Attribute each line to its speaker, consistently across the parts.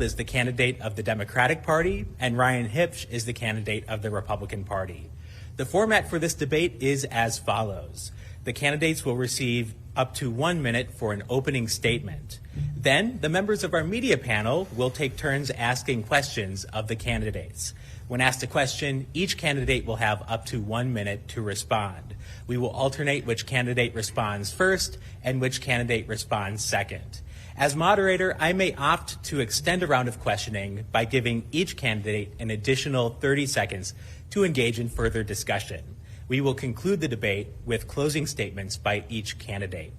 Speaker 1: is the candidate of the Democratic Party, and Ryan Huebsch is the candidate of the Republican Party. The format for this debate is as follows. The candidates will receive up to 1 minute for an opening statement. Then, the members of our media panel will take turns asking questions of the candidates. When asked a question, each candidate will have up to 1 minute to respond. We will alternate which candidate responds first and which candidate responds second. As moderator, I may opt to extend a round of questioning by giving each candidate an additional 30 seconds to engage in further discussion. We will conclude the debate with closing statements by each candidate.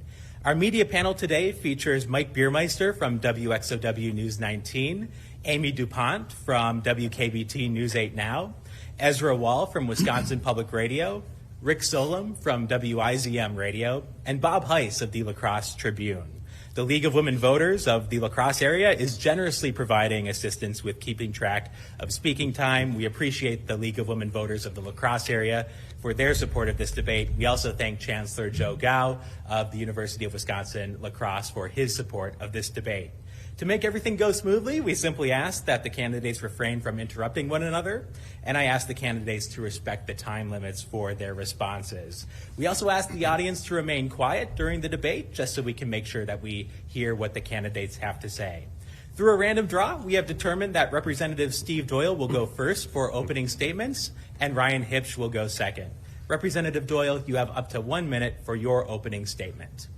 Speaker 1: Our media panel today features Mike Biermeister from WXOW News 19, Amy DuPont from WKBT News 8 Now, Ezra Wall from Wisconsin Public Radio, Rick Solem from WIZM Radio, and Bob Heiss of the La Crosse Tribune. The League of Women Voters of the La Crosse area is generously providing assistance with keeping track of speaking time. We appreciate the League of Women Voters of the La Crosse area for their support of this debate. We also thank Chancellor Joe Gao of the University of Wisconsin-La Crosse for his support of this debate. To make everything go smoothly, we simply ask that the candidates refrain from interrupting one another, and I ask the candidates to respect the time limits for their responses. We also ask the audience to remain quiet during the debate, just so we can make sure that we hear what the candidates have to say. Through a random draw, we have determined that Representative Steve Doyle will go first for opening statements, and Ryan Huebsch will go second. Representative Doyle, you have up to 1 minute for your opening statement.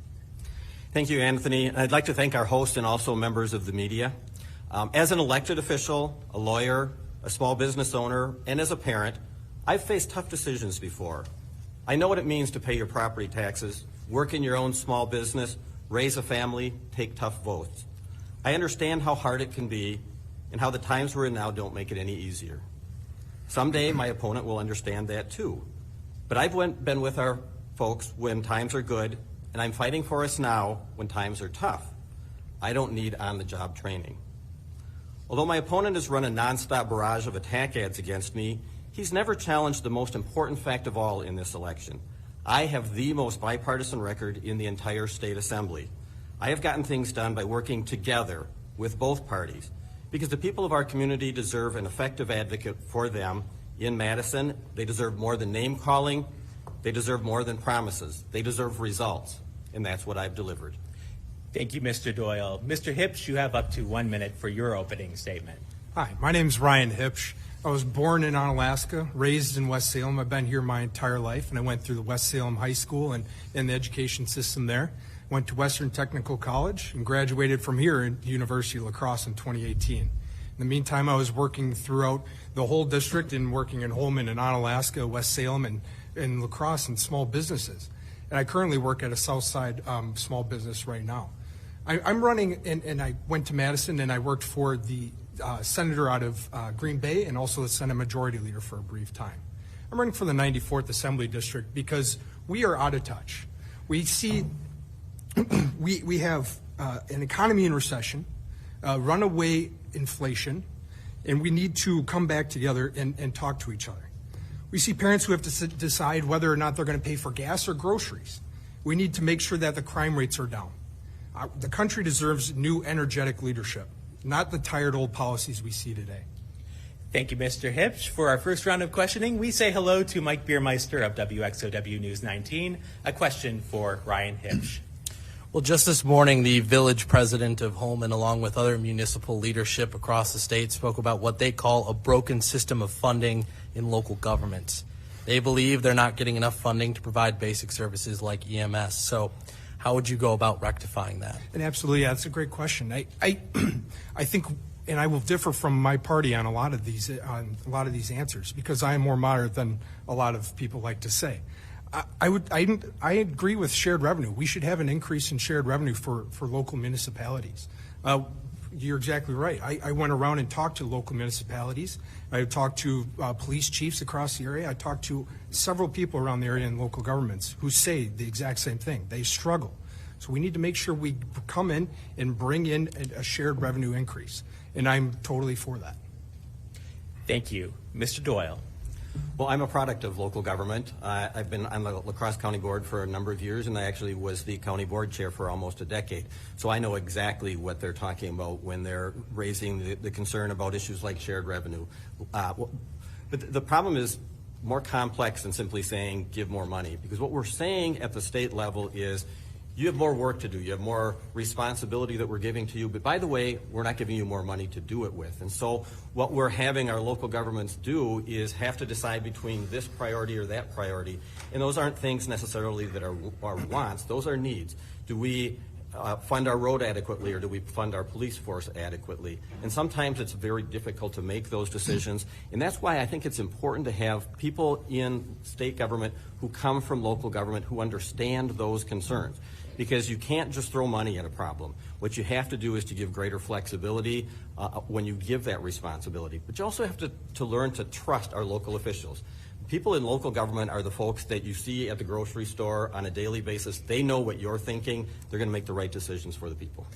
Speaker 2: Thank you, Anthony. I'd like to thank our host and also members of the media. As an elected official, a lawyer, a small business owner, and as a parent, I've faced tough decisions before. I know what it means to pay your property taxes, work in your own small business, raise a family, take tough votes. I understand how hard it can be and how the times we're in now don't make it any easier. Someday my opponent will understand that too. But I've been with our folks when times are good, and I'm fighting for us now when times are tough. I don't need on-the-job training. Although my opponent has run a nonstop barrage of attack ads against me, he's never challenged the most important fact of all in this election. I have the most bipartisan record in the entire state assembly. I have gotten things done by working together with both parties because the people of our community deserve an effective advocate for them in Madison. They deserve more than name-calling. They deserve more than promises. They deserve results, and that's what I've delivered.
Speaker 1: Thank you, Mr. Doyle. Mr. Huebsch, you have up to 1 minute for your opening statement.
Speaker 3: Hi, my name is Ryan Huebsch. I was born in Onalaska, raised in West Salem. I've been here my entire life, and I went through the West Salem High School and the education system there. Went to Western Technical College and graduated from here at the University of La Crosse in 2018. In the meantime, I was working throughout the whole district and working in Holmen and Onalaska, West Salem, and in La Crosse and small businesses. And I currently work at a Southside small business right now. I'm running, and I went to Madison, and I worked for the senator out of Green Bay and also the Senate Majority Leader for a brief time. I'm running for the 94th Assembly District because we are out of touch. We see, we have an economy in recession, runaway inflation, and we need to come back together and talk to each other. We see parents who have to decide whether or not they're going to pay for gas or groceries. We need to make sure that the crime rates are down. The country deserves new, energetic leadership, not the tired old policies we see today.
Speaker 1: Thank you, Mr. Huebsch. For our first round of questioning, we say hello to Mike Biermeister of WXOW News 19. A question for Ryan Huebsch.
Speaker 4: Well, just this morning, the village president of Holmen, along with other municipal leadership across the state, spoke about what they call a broken system of funding in local government. They believe they're not getting enough funding to provide basic services like EMS. So how would you go about rectifying that?
Speaker 3: And absolutely, that's a great question. I think, and I will differ from my party on a lot of these answers because I am more moderate than a lot of people like to say. I agree with shared revenue. We should have an increase in shared revenue for local municipalities. You're exactly right. I went around and talked to local municipalities. I talked to police chiefs across the area. I talked to several people around the area in local governments who say the exact same thing. They struggle. So we need to make sure we come in and bring in a shared revenue increase. And I'm totally for that.
Speaker 1: Thank you. Mr. Doyle.
Speaker 2: Well, I'm a product of local government. I've been on the La Crosse County Board for a number of years, and I actually was the county board chair for almost a decade. So I know exactly what they're talking about when they're raising the concern about issues like shared revenue. But the problem is more complex than simply saying give more money, because what we're saying at the state level is you have more work to do, you have more responsibility that we're giving to you, but by the way, we're not giving you more money to do it with. And so what we're having our local governments do is have to decide between this priority or that priority, and those aren't things necessarily that are wants, those are needs. Do we fund our road adequately, or do we fund our police force adequately? And sometimes it's very difficult to make those decisions, and that's why I think it's important to have people in state government who come from local government who understand those concerns. Because you can't just throw money at a problem. What you have to do is to give greater flexibility when you give that responsibility. But you also have to learn to trust our local officials. People in local government are the folks that you see at the grocery store on a daily basis. They know what you're thinking. They're going to make the right decisions for the people.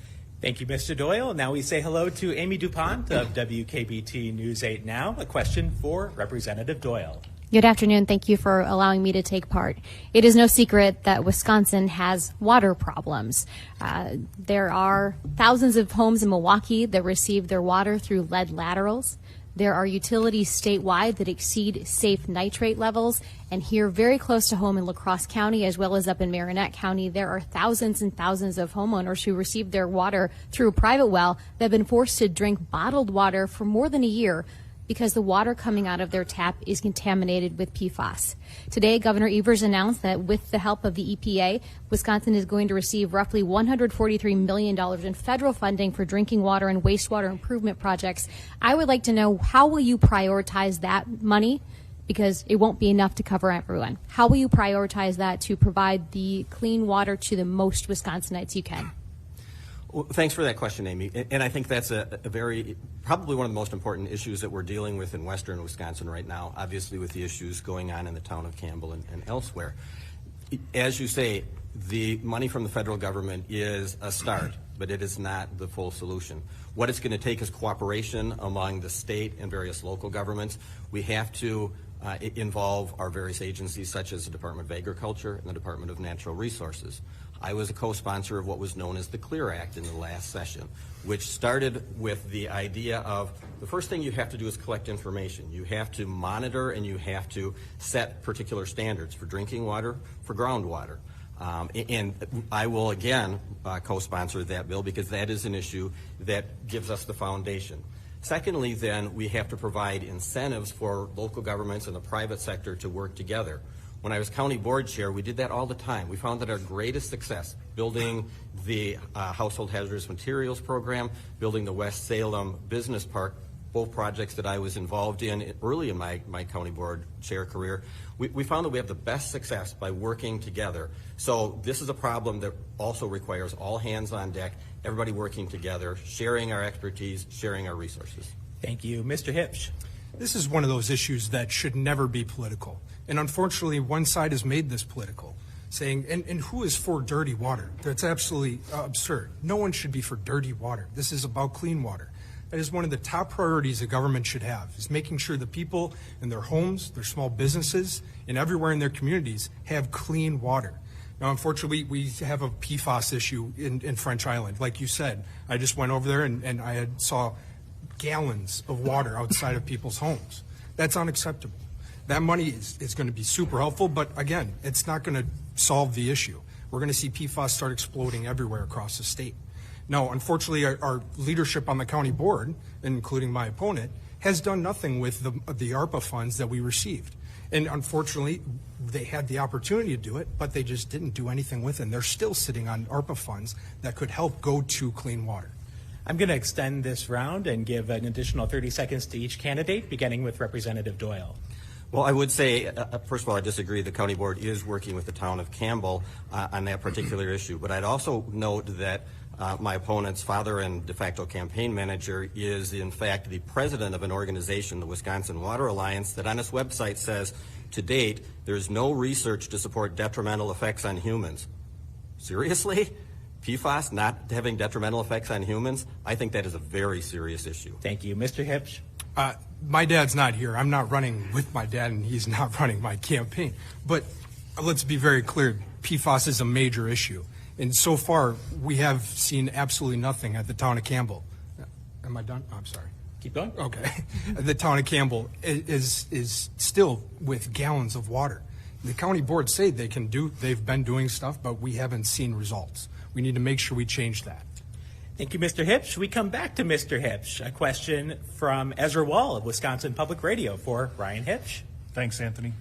Speaker 1: Thank you, Mr. Doyle. Now we say hello to Amy DuPont of WKBT News 8 Now. A question for Representative Doyle.
Speaker 5: Good afternoon. Thank you for allowing me to take part. It is no secret that Wisconsin has water problems. There are thousands of homes in Milwaukee that receive their water through lead laterals. There are utilities statewide that exceed safe nitrate levels. And here, very close to home in La Crosse County, as well as up in Marinette County, there are thousands and thousands of homeowners who receive their water through a private well that have been forced to drink bottled water for more than a year because the water coming out of their tap is contaminated with PFAS. Today, Governor Evers announced that with the help of the EPA, Wisconsin is going to receive roughly $143 million in federal funding for drinking water and wastewater improvement projects. I would like to know, how will you prioritize that money? Because it won't be enough to cover everyone. How will you prioritize that to provide the clean water to the most Wisconsinites you can?
Speaker 2: Well, thanks for that question, Amy. And I think that's probably one of the most important issues that we're dealing with in western Wisconsin right now, obviously with the issues going on in the town of Campbell and elsewhere. As you say, the money from the federal government is a start, but it is not the full solution. What it's going to take is cooperation among the state and various local governments. We have to involve our various agencies such as the Department of Agriculture and the Department of Natural Resources. I was a co-sponsor of what was known as the Clear Act in the last session, which started with the idea of the first thing you have to do is collect information. You have to monitor and you have to set particular standards for drinking water, for groundwater. And I will again co-sponsor that bill because that is an issue that gives us the foundation. Secondly, then, we have to provide incentives for local governments and the private sector to work together. When I was county board chair, we did that all the time. We found that our greatest success, building the Household Hazardous Materials Program, building the West Salem Business Park, both projects that I was involved in early in my county board chair career, we found that we have the best success by working together. So this is a problem that also requires all hands on deck, everybody working together, sharing our expertise, sharing our resources.
Speaker 1: Thank you. Mr. Huebsch.
Speaker 3: This is one of those issues that should never be political. And unfortunately, one side has made this political, saying, and who is for dirty water? That's absolutely absurd. No one should be for dirty water. This is about clean water. That is one of the top priorities a government should have, is making sure the people in their homes, their small businesses, and everywhere in their communities have clean water. Now, unfortunately, we have a PFAS issue in French Island. Like you said, I just went over there and I saw gallons of water outside of people's homes. That's unacceptable. That money is going to be super helpful, but again, it's not going to solve the issue. We're going to see PFAS start exploding everywhere across the state. Now, unfortunately, our leadership on the county board, including my opponent, has done nothing with the ARPA funds that we received. And unfortunately, they had the opportunity to do it, but they just didn't do anything with it. And they're still sitting on ARPA funds that could help go to clean water.
Speaker 1: I'm going to extend this round and give an additional 30 seconds to each candidate, beginning with Representative Doyle.
Speaker 2: Well, I would say, first of all, I disagree. The county board is working with the town of Campbell on that particular issue. But I'd also note that my opponent's father and de facto campaign manager is, in fact, the president of an organization, the Wisconsin Water Alliance, that on its website says, to date, there's no research to support detrimental effects on humans. Seriously? PFAS not having detrimental effects on humans? I think that is a very serious issue.
Speaker 1: Thank you. Mr. Huebsch.
Speaker 3: My dad's not here. I'm not running with my dad, and he's not running my campaign. But let's be very clear. PFAS is a major issue. And so far, we have seen absolutely nothing at the town of Campbell. Am I done? Oh, I'm sorry.
Speaker 1: Keep going.
Speaker 3: Okay. The town of Campbell is still with gallons of water. The county boards say they've been doing stuff, but we haven't seen results. We need to make sure we change that.
Speaker 1: Thank you, Mr. Huebsch. We come back to Mr. Huebsch. A question from Ezra Wall of Wisconsin Public Radio for Ryan Huebsch.
Speaker 6: Thanks, Anthony.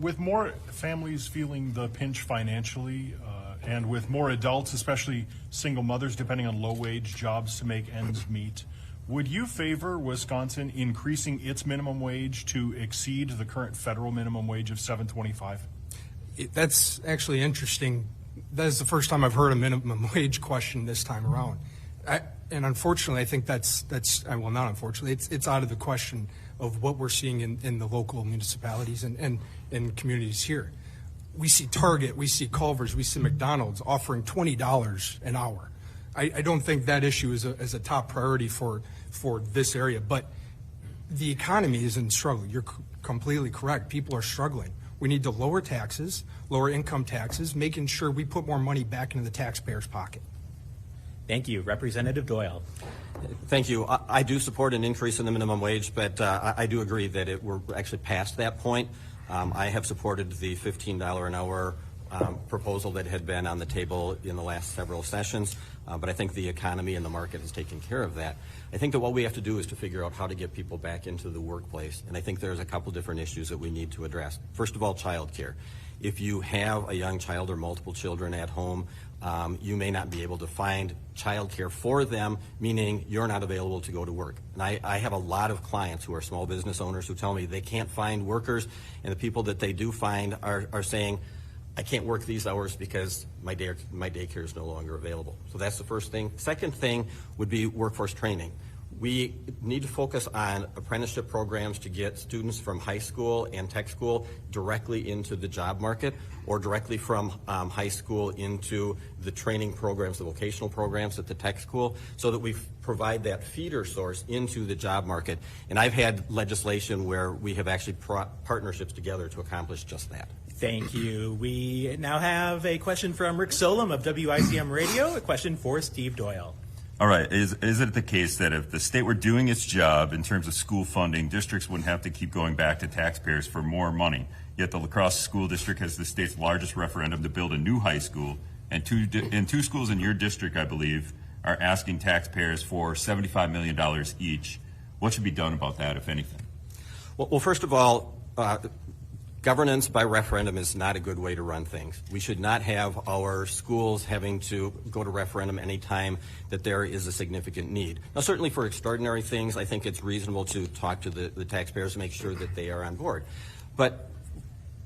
Speaker 6: With more families feeling the pinch financially, and with more adults, especially single mothers, depending on low-wage jobs to make ends meet, would you favor Wisconsin increasing its minimum wage to exceed the current federal minimum wage of $7.25?
Speaker 3: That's actually interesting. That is the first time I've heard a minimum wage question this time around. And unfortunately, I think that's well, not unfortunately, it's out of the question of what we're seeing in the local municipalities and communities here. We see Target, we see Culver's, we see McDonald's offering $20 an hour. I don't think that issue is a top priority for this area, but the economy is in struggle. You're completely correct. People are struggling. We need to lower taxes, lower income taxes, making sure we put more money back into the taxpayer's pocket.
Speaker 1: Thank you. Representative Doyle.
Speaker 2: Thank you. I do support an increase in the minimum wage, but I do agree that we're actually past that point. I have supported the $15 an hour proposal that had been on the table in the last several sessions, but I think the economy and the market has taken care of that. I think that what we have to do is to figure out how to get people back into the workplace, and I think there's a couple different issues that we need to address. First of all, child care. If you have a young child or multiple children at home, you may not be able to find child care for them, meaning you're not available to go to work. And I have a lot of clients who are small business owners who tell me they can't find workers, and the people that they do find are saying, I can't work these hours because my daycare is no longer available. So that's the first thing. Second thing would be workforce training. We need to focus on apprenticeship programs to get students from high school and tech school directly into the job market, or directly from high school into the training programs, the vocational programs at the tech school, so that we provide that feeder source into the job market. And I've had legislation where we have actually partnerships together to accomplish just that.
Speaker 1: Thank you. We now have a question from Rick Solom of WICM Radio, a question for Steve Doyle.
Speaker 7: All right. Is it the case that if the state were doing its job in terms of school funding, districts wouldn't have to keep going back to taxpayers for more money? Yet the La Crosse School District has the state's largest referendum to build a new high school, and two schools in your district, I believe, are asking taxpayers for $75 million each. What should be done about that, if anything?
Speaker 2: Well, first of all, governance by referendum is not a good way to run things. We should not have our schools having to go to referendum any time that there is a significant need. Now, certainly for extraordinary things, I think it's reasonable to talk to the taxpayers to make sure that they are on board. But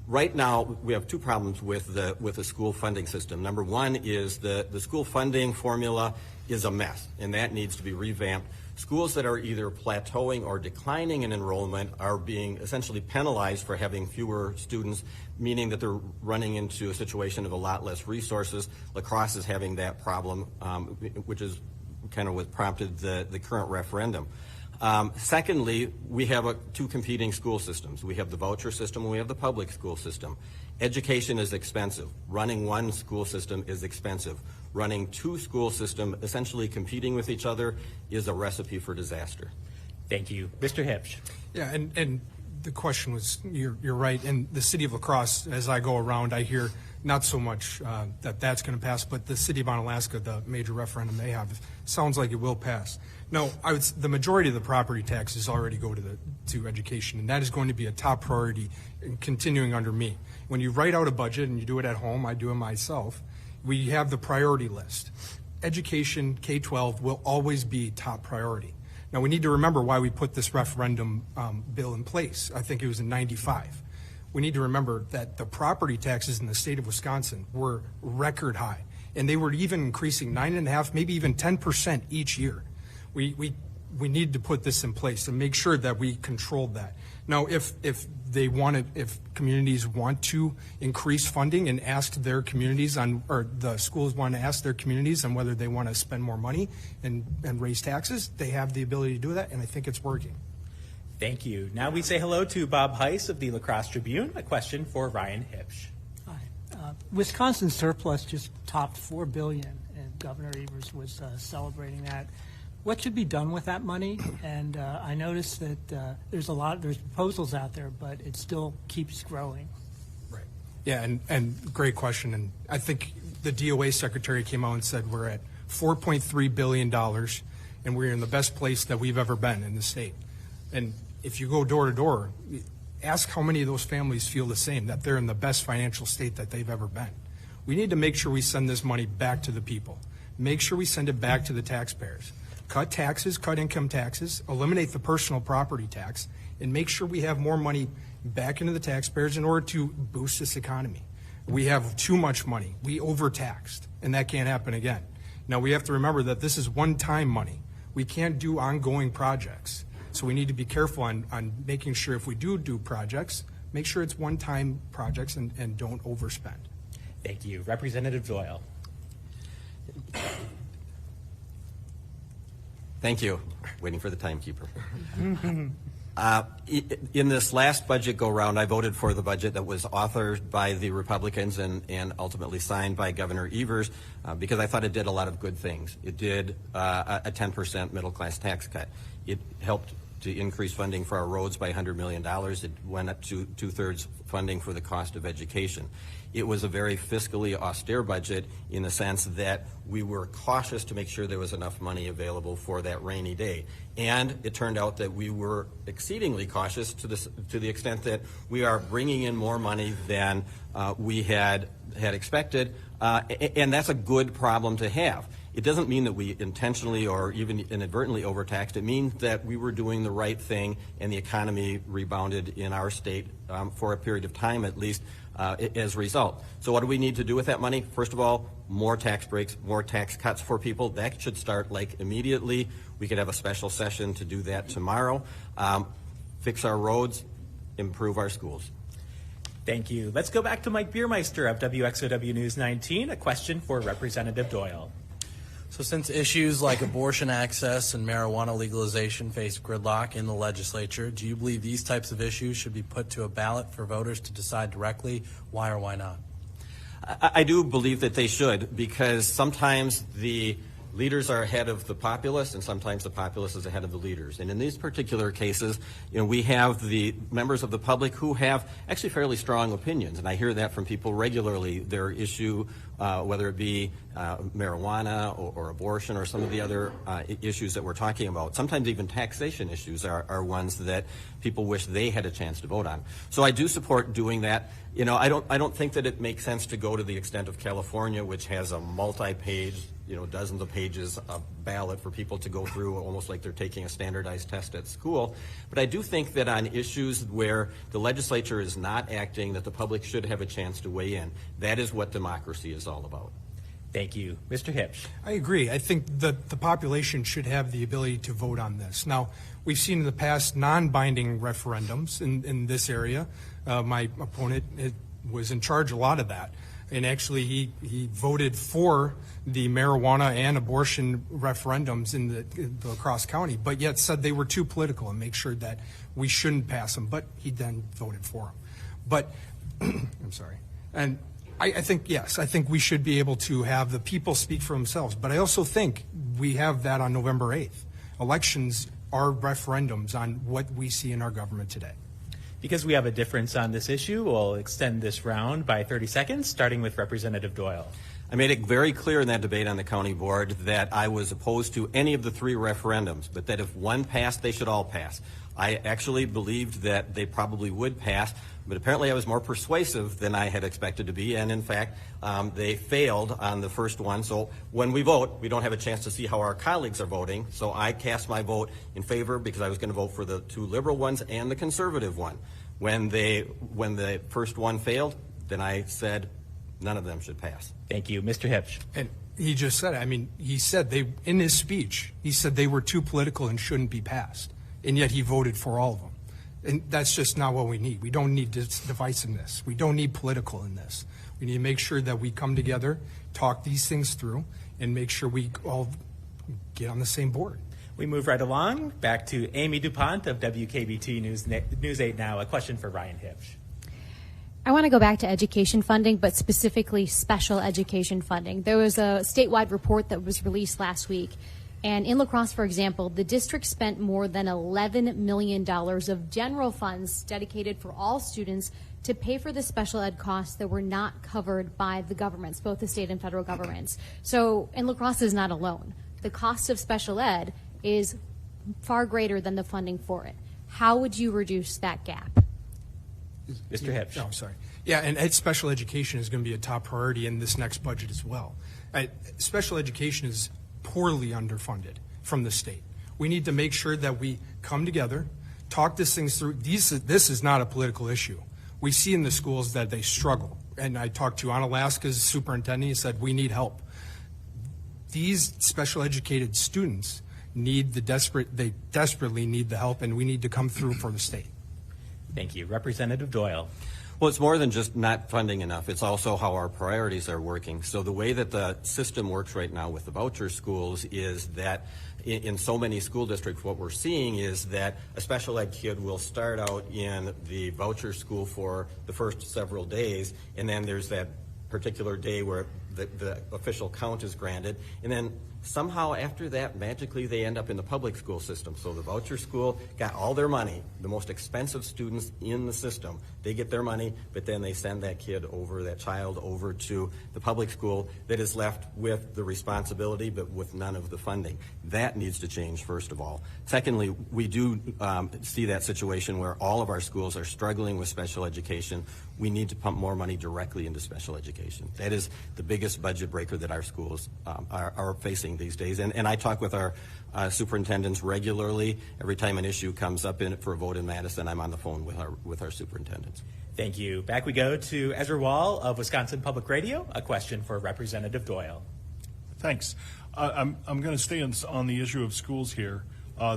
Speaker 2: right now, we have two problems with the school funding system. Number one is the school funding formula is a mess, and that needs to be revamped. Schools that are either plateauing or declining in enrollment are being essentially penalized for having fewer students, meaning that they're running into a situation of a lot less resources. La Crosse is having that problem, which is kind of what prompted the current referendum. Secondly, we have two competing school systems. We have the voucher system and we have the public school system. Education is expensive. Running one school system is expensive. Running two school systems, essentially competing with each other, is a recipe for disaster.
Speaker 1: Thank you. Mr. Huebsch.
Speaker 3: Yeah, and the question was, you're right. In the city of La Crosse, as I go around, I hear not so much that's going to pass, but the city of Onalaska, the major referendum they have, sounds like it will pass. No, the majority of the property taxes already go to education, and that is going to be a top priority continuing under me. When you write out a budget, and you do it at home, I do it myself, we have the priority list. Education, K-12, will always be top priority. Now, we need to remember why we put this referendum bill in place. I think it was in '95. We need to remember that the property taxes in the state of Wisconsin were record high, and they were even increasing 9.5%, maybe even 10% each year. We need to put this in place and make sure that we controlled that. Now, if communities want to increase funding and ask their communities or the schools want to ask their communities on whether they want to spend more money and raise taxes, they have the ability to do that, and I think it's working.
Speaker 1: Thank you. Now we say hello to Bob Heiss of the La Crosse Tribune. A question for Ryan Huebsch.
Speaker 8: Hi. Wisconsin surplus just topped $4 billion, and Governor Evers was celebrating that. What should be done with that money? And I noticed that there's proposals out there, but it still keeps growing.
Speaker 3: Right. Yeah, and great question. And I think the DOA secretary came out and said we're at $4.3 billion, and we're in the best place that we've ever been in the state. And if you go door to door, ask how many of those families feel the same, that they're in the best financial state that they've ever been. We need to make sure we send this money back to the people. Make sure we send it back to the taxpayers. Cut taxes, cut income taxes, eliminate the personal property tax, and make sure we have more money back into the taxpayers in order to boost this economy. We have too much money. We overtaxed, and that can't happen again. Now, we have to remember that this is one-time money. We can't do ongoing projects. So we need to be careful on making sure if we do projects, make sure it's one-time projects and don't overspend.
Speaker 1: Thank you. Representative Doyle.
Speaker 2: Thank you. Waiting for the timekeeper. In this last budget go-round, I voted for the budget that was authored by the Republicans and ultimately signed by Governor Evers because I thought it did a lot of good things. It did a 10% middle-class tax cut. It helped to increase funding for our roads by $100 million. It went up to two-thirds funding for the cost of education. It was a very fiscally austere budget in the sense that we were cautious to make sure there was enough money available for that rainy day. And it turned out that we were exceedingly cautious to the extent that we are bringing in more money than we had expected, and that's a good problem to have. It doesn't mean that we intentionally or even inadvertently overtaxed. It means that we were doing the right thing and the economy rebounded in our state for a period of time at least as a result. So what do we need to do with that money? First of all, more tax breaks, more tax cuts for people. That should start like immediately. We could have a special session to do that tomorrow. Fix our roads, improve our schools.
Speaker 1: Thank you. Let's go back to Mike Biermeister of WXOW News 19. A question for Representative Doyle.
Speaker 4: So since issues like abortion access and marijuana legalization face gridlock in the legislature, do you believe these types of issues should be put to a ballot for voters to decide directly why or why not?
Speaker 2: I do believe that they should, because sometimes the leaders are ahead of the populace and sometimes the populace is ahead of the leaders. And in these particular cases, we have the members of the public who have actually fairly strong opinions. And I hear that from people regularly. Their issue, whether it be marijuana or abortion or some of the other issues that we're talking about, sometimes even taxation issues are ones that people wish they had a chance to vote on. So I do support doing that. I don't think that it makes sense to go to the extent of California, which has a multi-page, dozens of pages of ballot for people to go through, almost like they're taking a standardized test at school. But I do think that on issues where the legislature is not acting, that the public should have a chance to weigh in. That is what democracy is all about.
Speaker 1: Thank you. Mr. Huebsch.
Speaker 3: I agree. I think that the population should have the ability to vote on this. Now, we've seen in the past non-binding referendums in this area. My opponent was in charge a lot of that. And actually, he voted for the marijuana and abortion referendums in the La Crosse County, but yet said they were too political and make sure that we shouldn't pass them. But he then voted for them. But I'm sorry. And I think, yes, I think we should be able to have the people speak for themselves. But I also think we have that on November 8th. Elections are referendums on what we see in our government today.
Speaker 1: Because we have a difference on this issue, we'll extend this round by 30 seconds, starting with Representative Doyle.
Speaker 2: I made it very clear in that debate on the county board that I was opposed to any of the three referendums, but that if one passed, they should all pass. I actually believed that they probably would pass, but apparently I was more persuasive than I had expected to be, and in fact, they failed on the first one. So when we vote, we don't have a chance to see how our colleagues are voting, so I cast my vote in favor because I was going to vote for the two liberal ones and the conservative one. When the first one failed, then I said none of them should pass.
Speaker 1: Thank you. Mr. Huebsch.
Speaker 3: And he just said, he said in his speech, he said they were too political and shouldn't be passed. And yet he voted for all of them. And that's just not what we need. We don't need divisiveness. We don't need political in this. We need to make sure that we come together, talk these things through, and make sure we all get on the same board.
Speaker 1: We move right along back to Amy DuPont of WKBT News 8 Now. A question for Ryan Huebsch.
Speaker 5: I want to go back to education funding, but specifically special education funding. There was a statewide report that was released last week. And in La Crosse, for example, the district spent more than $11 million of general funds dedicated for all students to pay for the special ed costs that were not covered by the governments, both the state and federal governments. So, and La Crosse is not alone. The cost of special ed is far greater than the funding for it. How would you reduce that gap?
Speaker 1: Mr. Huebsch.
Speaker 3: Oh, I'm sorry. Yeah, and special education is going to be a top priority in this next budget as well. Special education is poorly underfunded from the state. We need to make sure that we come together, talk these things through. This is not a political issue. We see in the schools that they struggle. And I talked to Onalaska's superintendent. He said, we need help. These special educated students they desperately need the help, and we need to come through for the state.
Speaker 1: Thank you. Representative Doyle.
Speaker 2: Well, it's more than just not funding enough. It's also how our priorities are working. So the way that the system works right now with the voucher schools is that in so many school districts, what we're seeing is that a special ed kid will start out in the voucher school for the first several days, and then there's that particular day where the official count is granted, and then somehow after that, magically, they end up in the public school system. So the voucher school got all their money, the most expensive students in the system. They get their money, but then they send that child over to the public school that is left with the responsibility, but with none of the funding. That needs to change, first of all. Secondly, we do see that situation where all of our schools are struggling with special education. We need to pump more money directly into special education. That is the biggest budget breaker that our schools are facing these days. And I talk with our superintendents regularly. Every time an issue comes up for a vote in Madison, I'm on the phone with our superintendents.
Speaker 1: Thank you. Back we go to Ezra Wall of Wisconsin Public Radio. A question for Representative Doyle.
Speaker 6: Thanks. I'm going to stay on the issue of schools here.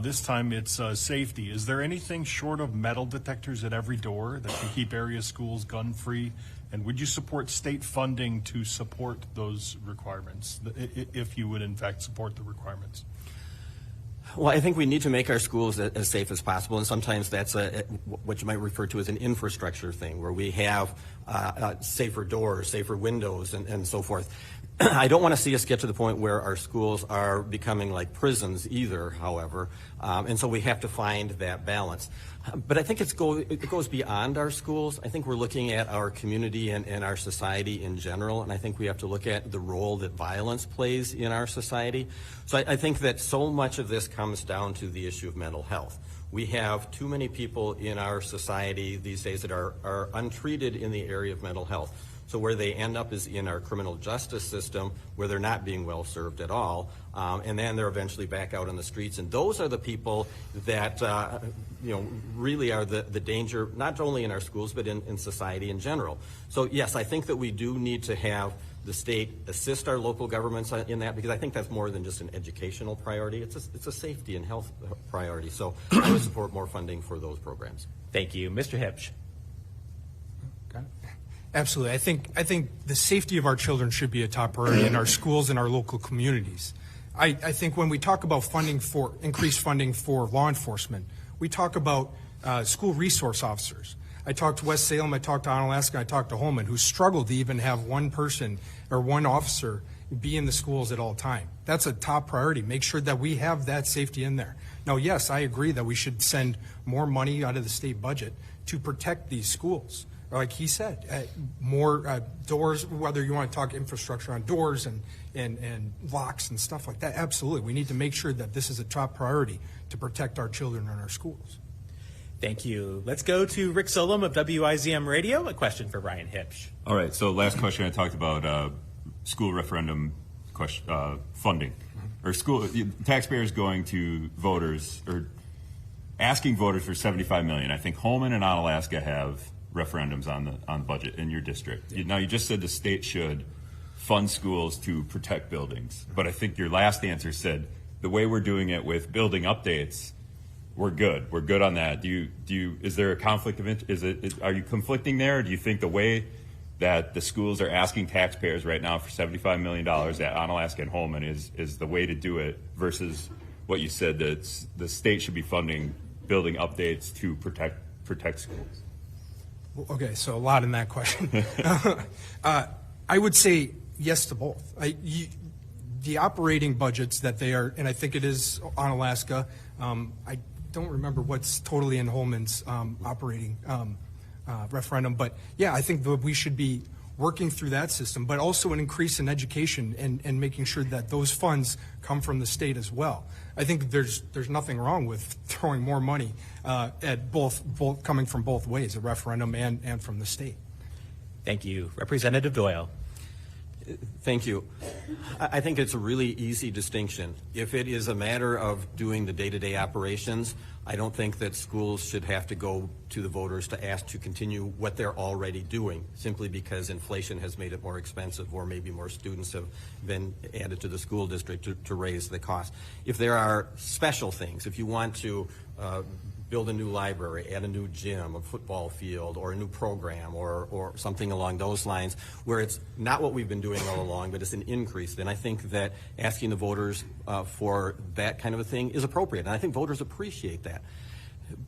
Speaker 6: This time it's safety. Is there anything short of metal detectors at every door that can keep area schools gun-free? And would you support state funding to support those requirements, if you would in fact support the requirements?
Speaker 2: Well, I think we need to make our schools as safe as possible, and sometimes that's what you might refer to as an infrastructure thing, where we have safer doors, safer windows, and so forth. I don't want to see us get to the point where our schools are becoming like prisons either, however, and so we have to find that balance. But I think it goes beyond our schools. I think we're looking at our community and our society in general, and I think we have to look at the role that violence plays in our society. So I think that so much of this comes down to the issue of mental health. We have too many people in our society these days that are untreated in the area of mental health. So where they end up is in our criminal justice system, where they're not being well served at all, and then they're eventually back out on the streets. And those are the people that really are the danger, not only in our schools but in society in general. So yes, I think that we do need to have the state assist our local governments in that, because I think that's more than just an educational priority. It's a safety and health priority. So I would support more funding for those programs.
Speaker 1: Thank you, Mr. Huebsch.
Speaker 3: Absolutely. I think the safety of our children should be a top priority in our schools and our local communities. I think when we talk about increased funding for law enforcement, we talk about school resource officers. I talked to West Salem, I talked to Onalaska, I talked to Holman, who struggled to even have one person or one officer be in the schools at all time. That's a top priority. Make sure that we have that safety in there. Now, yes, I agree that we should send more money out of the state budget to protect these schools. Like he said, more doors, whether you want to talk infrastructure on doors and locks and stuff like that, absolutely. We need to make sure that this is a top priority to protect our children in our schools.
Speaker 1: Thank you. Let's go to Rick Solom of WIZM Radio. A question for Ryan Huebsch.
Speaker 7: All right, so last question I talked about school referendum funding. Or taxpayers going to voters, or asking voters for $75 million. I think Holman and Onalaska have referendums on the budget in your district. Now, you just said the state should fund schools to protect buildings, but I think your last answer said the way we're doing it with building updates, we're good. We're good on that. Is there a conflict of interest? Are you conflicting there? Or do you think the way that the schools are asking taxpayers right now for $75 million at Onalaska and Holman is the way to do it versus what you said, that the state should be funding building updates to protect schools?
Speaker 3: Okay, so a lot in that question. I would say yes to both. The operating budgets that they are, and I think it is on Alaska. I don't remember what's totally in Holman's operating referendum, but yeah, I think that we should be working through that system, but also an increase in education and making sure that those funds come from the state as well. I think there's nothing wrong with throwing more money at both coming from both ways, a referendum and from the state.
Speaker 1: Thank you. Representative Doyle.
Speaker 2: Thank you. I think it's a really easy distinction. If it is a matter of doing the day-to-day operations, I don't think that schools should have to go to the voters to ask to continue what they're already doing, simply because inflation has made it more expensive, or maybe more students have been added to the school district to raise the cost. If there are special things, if you want to build a new library, add a new gym, a football field, or a new program, or something along those lines, where it's not what we've been doing all along, but it's an increase, then I think that asking the voters for that kind of a thing is appropriate, and I think voters appreciate that.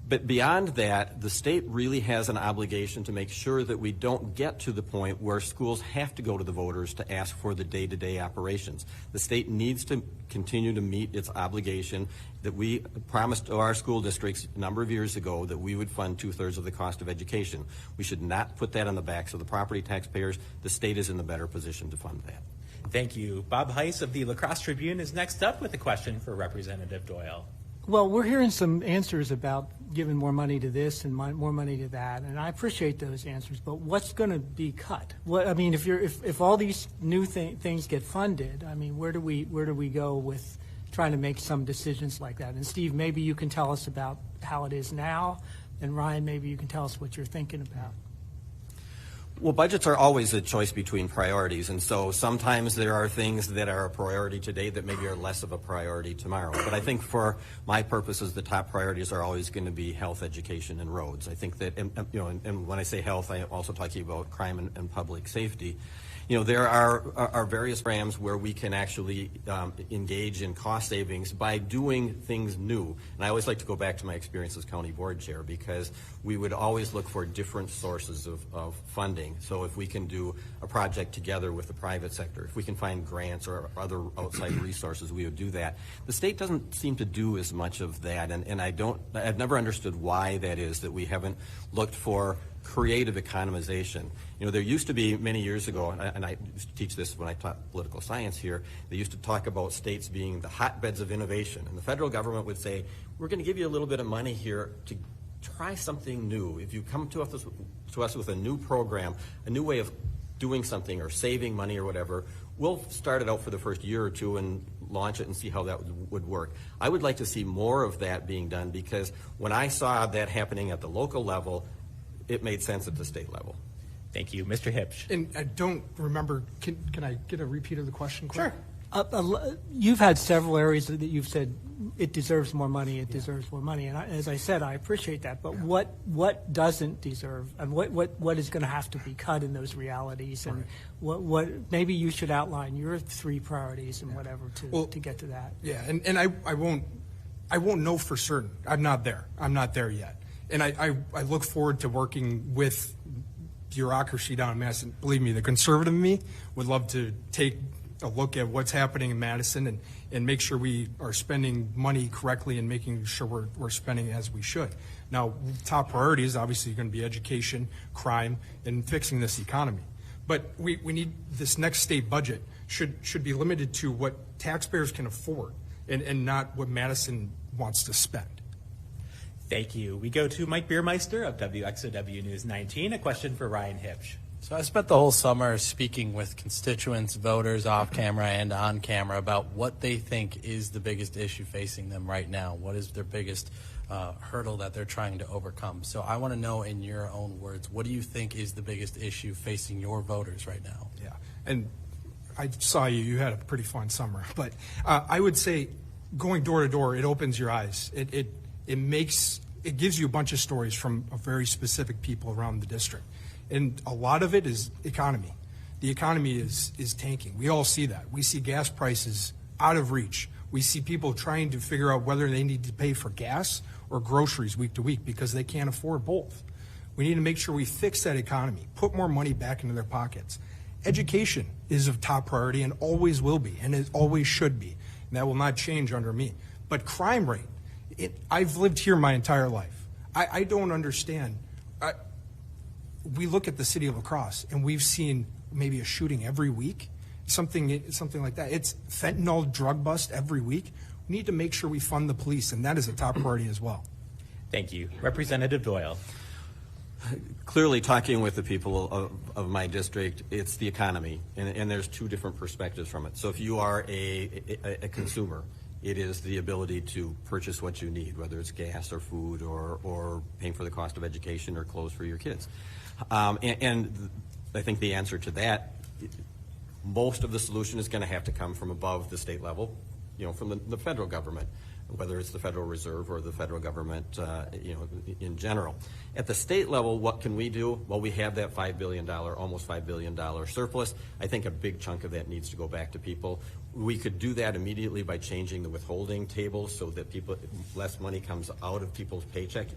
Speaker 2: But beyond that, the state really has an obligation to make sure that we don't get to the point where schools have to go to the voters to ask for the day-to-day operations. The state needs to continue to meet its obligation that we promised to our school districts a number of years ago, that we would fund 2/3 of the cost of education. We should not put that on the backs of the property taxpayers. The state is in the better position to fund that.
Speaker 1: Thank you. Bob Heiss of the La Crosse Tribune is next up with a question for Representative Doyle.
Speaker 8: Well, we're hearing some answers about giving more money to this and more money to that, and I appreciate those answers. But what's going to be cut? I mean, if all these new things get funded, I mean, where do we go with trying to make some decisions like that? And Steve, maybe you can tell us about how it is now, and Ryan, maybe you can tell us what you're thinking about.
Speaker 2: Well, budgets are always a choice between priorities, and so sometimes there are things that are a priority today that maybe are less of a priority tomorrow. But I think for my purposes, the top priorities are always going to be health, education, and roads. I think that, and when I say health, I am also talking about crime and public safety. There are various programs where we can actually engage in cost savings by doing things new. And I always like to go back to my experience as county board chair, because we would always look for different sources of funding. So if we can do a project together with the private sector, if we can find grants or other outside resources, we would do that. The state doesn't seem to do as much of that, and I've never understood why that is, that we haven't looked for creative economization. There used to be many years ago, and I used to teach this when I taught political science here, they used to talk about states being the hotbeds of innovation. And the federal government would say, we're going to give you a little bit of money here to try something new. If you come to us with a new program, a new way of doing something or saving money or whatever, we'll start it out for the first year or two and launch it and see how that would work. I would like to see more of that being done, because when I saw that happening at the local level, it made sense at the state level.
Speaker 1: Thank you. Mr. Huebsch.
Speaker 3: And I don't remember, can I get a repeat of the question, quick?
Speaker 1: Sure.
Speaker 8: You've had several areas that you've said it deserves more money, it deserves more money. And as I said, I appreciate that. But what doesn't deserve, and what is going to have to be cut in those realities? And what maybe you should outline your 3 priorities and whatever to get to that.
Speaker 3: Yeah, and I won't know for certain. I'm not there yet. And I look forward to working with bureaucracy down in Madison. Believe me, the conservative in me would love to take a look at what's happening in Madison and make sure we are spending money correctly and making sure we're spending as we should. Now, top priority is obviously going to be education, crime, and fixing this economy. But we need this next state budget should be limited to what taxpayers can afford and not what Madison wants to spend.
Speaker 1: Thank you. We go to Mike Biermeister of WXOW News 19. A question for Ryan Huebsch.
Speaker 4: So I spent the whole summer speaking with constituents, voters off camera and on camera about what they think is the biggest issue facing them right now. What is their biggest hurdle that they're trying to overcome? So I want to know, in your own words, what do you think is the biggest issue facing your voters right now?
Speaker 3: Yeah, and I saw you had a pretty fun summer. But I would say going door to door, it opens your eyes. It gives you a bunch of stories from very specific people around the district. And a lot of it is economy. The economy is tanking. We all see that. We see gas prices out of reach. We see people trying to figure out whether they need to pay for gas or groceries week to week because they can't afford both. We need to make sure we fix that economy, put more money back into their pockets. Education is of top priority and always will be, and it always should be. And that will not change under me. But crime rate, I've lived here my entire life. I don't understand. We look at the city of La Crosse, and we've seen maybe a shooting every week, something like that. It's fentanyl drug bust every week. We need to make sure we fund the police, and that is a top priority as well.
Speaker 1: Thank you. Representative Doyle.
Speaker 2: Clearly, talking with the people of my district, it's the economy, and there's two different perspectives from it. So if you are a consumer, it is the ability to purchase what you need, whether it's gas or food or paying for the cost of education or clothes for your kids. And I think the answer to that, most of the solution is going to have to come from above the state level, from the federal government, whether it's the Federal Reserve or the federal government, in general. At the state level, what can we do? Well, we have that almost $5 billion surplus. I think a big chunk of that needs to go back to people. We could do that immediately by changing the withholding tables so that less money comes out of people's paycheck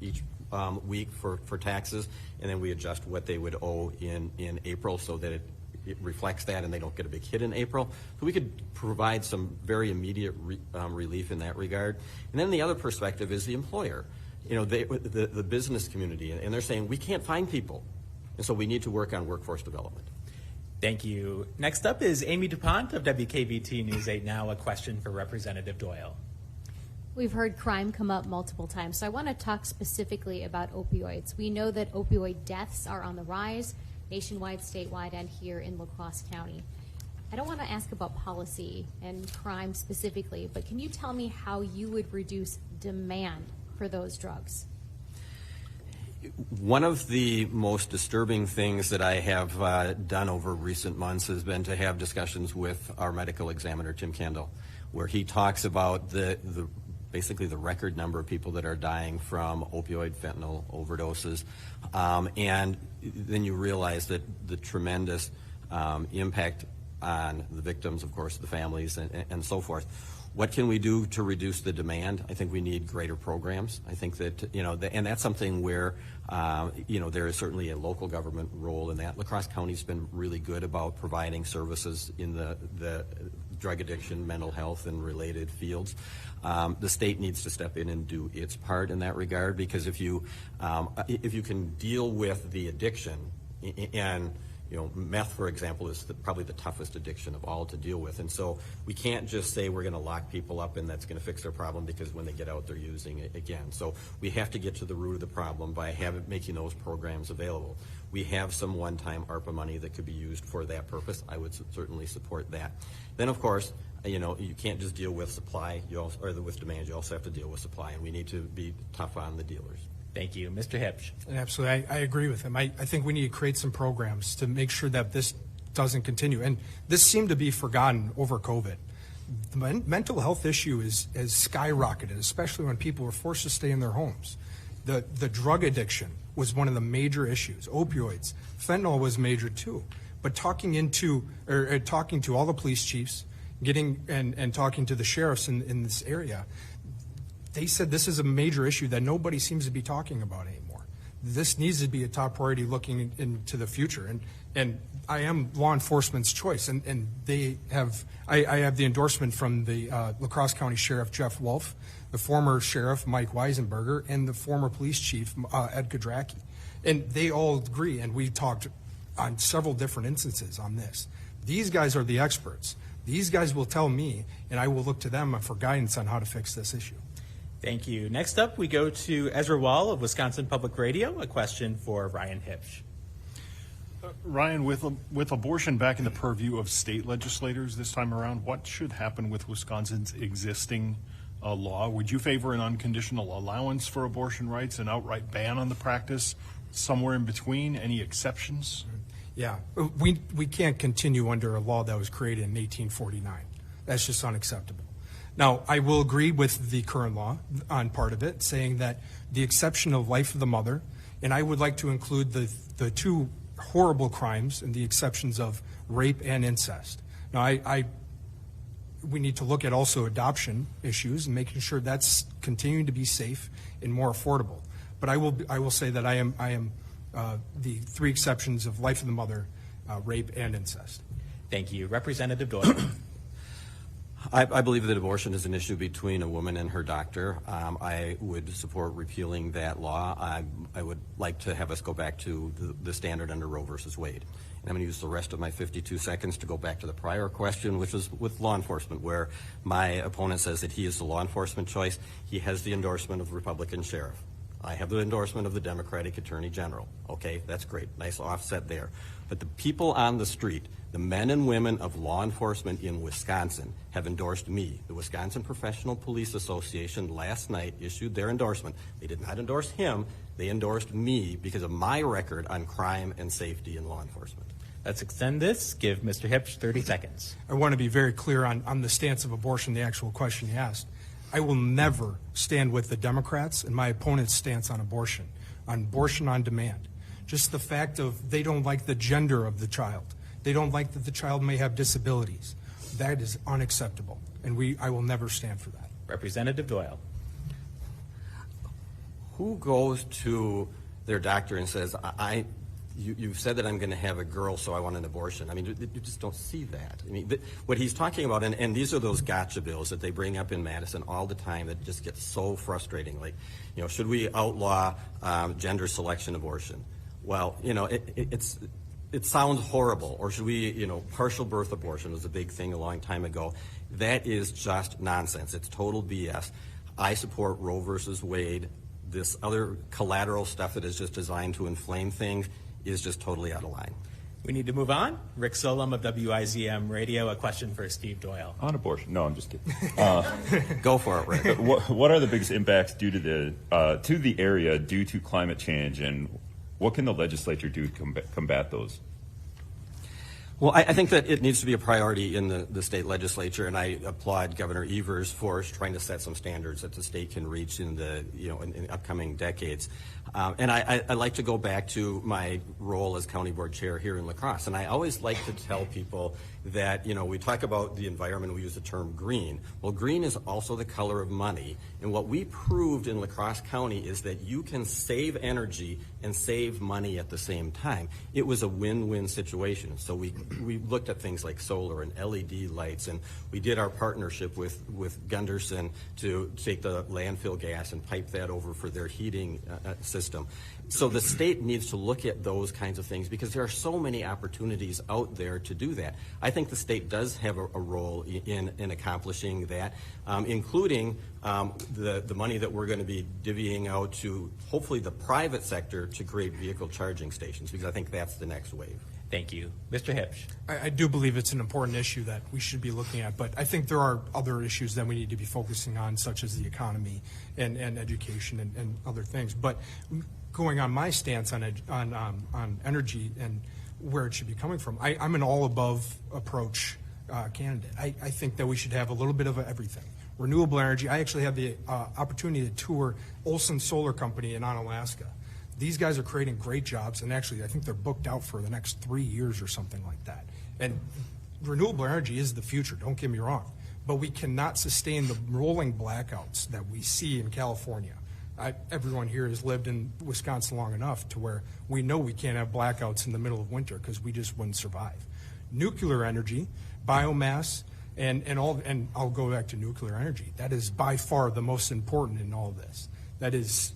Speaker 2: each week for taxes, and then we adjust what they would owe in April so that it reflects that and they don't get a big hit in April. So we could provide some very immediate relief in that regard. And then the other perspective is the employer, the business community, and they're saying we can't find people. And so we need to work on workforce development.
Speaker 1: Thank you. Next up is Amy DuPont of WKVT News 8 Now. A question for Representative Doyle.
Speaker 5: We've heard crime come up multiple times, so I want to talk specifically about opioids. We know that opioid deaths are on the rise, nationwide, statewide, and here in La Crosse County. I don't want to ask about policy and crime specifically, but can you tell me how you would reduce demand for those drugs?
Speaker 2: One of the most disturbing things that I have done over recent months has been to have discussions with our medical examiner, Tim Kendall, where he talks about basically the record number of people that are dying from opioid fentanyl overdoses. And then you realize that the tremendous impact on the victims, of course, the families, and so forth. What can we do to reduce the demand? I think we need greater programs. I think that, and that's something where, there is certainly a local government role in that. La Crosse County's been really good about providing services in the drug addiction, mental health, and related fields. The state needs to step in and do its part in that regard, because if you can deal with the addiction, and meth, for example, is probably the toughest addiction of all to deal with. And so we can't just say we're going to lock people up and that's going to fix their problem, because when they get out, they're using it again. So we have to get to the root of the problem by making those programs available. We have some one-time ARPA money that could be used for that purpose. I would certainly support that. Then, of course, you can't just deal with supply or with demand. You also have to deal with supply, and we need to be tough on the dealers.
Speaker 1: Thank you. Mr. Huebsch.
Speaker 3: Absolutely. I agree with him. I think we need to create some programs to make sure that this doesn't continue. And this seemed to be forgotten over COVID. The mental health issue has skyrocketed, especially when people were forced to stay in their homes. The drug addiction was one of the major issues. Opioids, fentanyl was major too. But talking to all the police chiefs, and talking to the sheriffs in this area, they said this is a major issue that nobody seems to be talking about anymore. This needs to be a top priority looking into the future. And I am law enforcement's choice, and I have the endorsement from the La Crosse County Sheriff Jeff Wolf, the former Sheriff Mike Weisenberger, and the former police chief Ed Kadraki. And they all agree, and we talked on several different instances on this. These guys are the experts. These guys will tell me, and I will look to them for guidance on how to fix this issue.
Speaker 1: Thank you. Next up, we go to Ezra Wall of Wisconsin Public Radio. A question for Ryan Huebsch.
Speaker 6: Ryan, with abortion back in the purview of state legislators this time around, what should happen with Wisconsin's existing law? Would you favor an unconditional allowance for abortion rights, an outright ban on the practice, somewhere in between? Any exceptions?
Speaker 3: Yeah, we can't continue under a law that was created in 1849. That's just unacceptable. Now, I will agree with the current law on part of it, saying that the exception of life of the mother, and I would like to include the two horrible crimes and the exceptions of rape and incest. Now, we need to look at also adoption issues and making sure that's continuing to be safe and more affordable. But I will say that I am the 3 exceptions of life of the mother, rape, and incest.
Speaker 1: Thank you. Representative Doyle.
Speaker 2: I believe that abortion is an issue between a woman and her doctor. I would support repealing that law. I would like to have us go back to the standard under Roe versus Wade. And I'm going to use the rest of my 52 seconds to go back to the prior question, which was with law enforcement, where my opponent says that he is the law enforcement choice. He has the endorsement of the Republican sheriff. I have the endorsement of the Democratic Attorney General. Okay, that's great. Nice offset there. But the people on the street, the men and women of law enforcement in Wisconsin, have endorsed me. The Wisconsin Professional Police Association last night issued their endorsement. They did not endorse him. They endorsed me because of my record on crime and safety in law enforcement.
Speaker 1: Let's extend this. Give Mr. Huebsch 30 seconds.
Speaker 3: I want to be very clear on the stance of abortion, the actual question you asked. I will never stand with the Democrats and my opponent's stance on abortion on demand. Just the fact of they don't like the gender of the child. They don't like that the child may have disabilities. That is unacceptable, and I will never stand for that.
Speaker 1: Representative Doyle.
Speaker 2: Who goes to their doctor and says, you've said that I'm going to have a girl, so I want an abortion? I mean, you just don't see that. I mean, what he's talking about, and these are those gotcha bills that they bring up in Madison all the time that just get so frustrating. Like, should we outlaw gender selection abortion? Well, it sounds horrible. Or should we, partial birth abortion was a big thing a long time ago. That is just nonsense. It's total BS. I support Roe versus Wade. This other collateral stuff that is just designed to inflame things is just totally out of line.
Speaker 1: We need to move on. Rick Solom of WIZM Radio, a question for Steve Doyle.
Speaker 7: On abortion. No, I'm just kidding.
Speaker 2: Go for it, Rick.
Speaker 7: What are the biggest impacts due to the area due to climate change, and what can the legislature do to combat those?
Speaker 2: Well, I think that it needs to be a priority in the state legislature, and I applaud Governor Evers for trying to set some standards that the state can reach in the in upcoming decades. And I like to go back to my role as county board chair here in La Crosse, and I always like to tell people that we talk about the environment, we use the term green. Well, green is also the color of money, and what we proved in La Crosse County is that you can save energy and save money at the same time. It was a win-win situation. So we looked at things like solar and LED lights, and we did our partnership with Gunderson to take the landfill gas and pipe that over for their heating system. So the state needs to look at those kinds of things because there are so many opportunities out there to do that. I think the state does have a role in accomplishing that, including the money that we're going to be divvying out to hopefully the private sector to create vehicle charging stations, because I think that's the next wave.
Speaker 1: Thank you. Mr. Huebsch.
Speaker 3: I do believe it's an important issue that we should be looking at, but I think there are other issues that we need to be focusing on, such as the economy and education and other things. But going on my stance on energy and where it should be coming from, I'm an all-above approach candidate. I think that we should have a little bit of everything. Renewable energy. I actually had the opportunity to tour Olson Solar Company in Onalaska. These guys are creating great jobs, and actually I think they're booked out for the next 3 years or something like that. And renewable energy is the future, don't get me wrong. But we cannot sustain the rolling blackouts that we see in California. Everyone here has lived in Wisconsin long enough to where we know we can't have blackouts in the middle of winter because we just wouldn't survive. Nuclear energy, biomass, and I'll go back to nuclear energy. That is by far the most important in all of this. That is,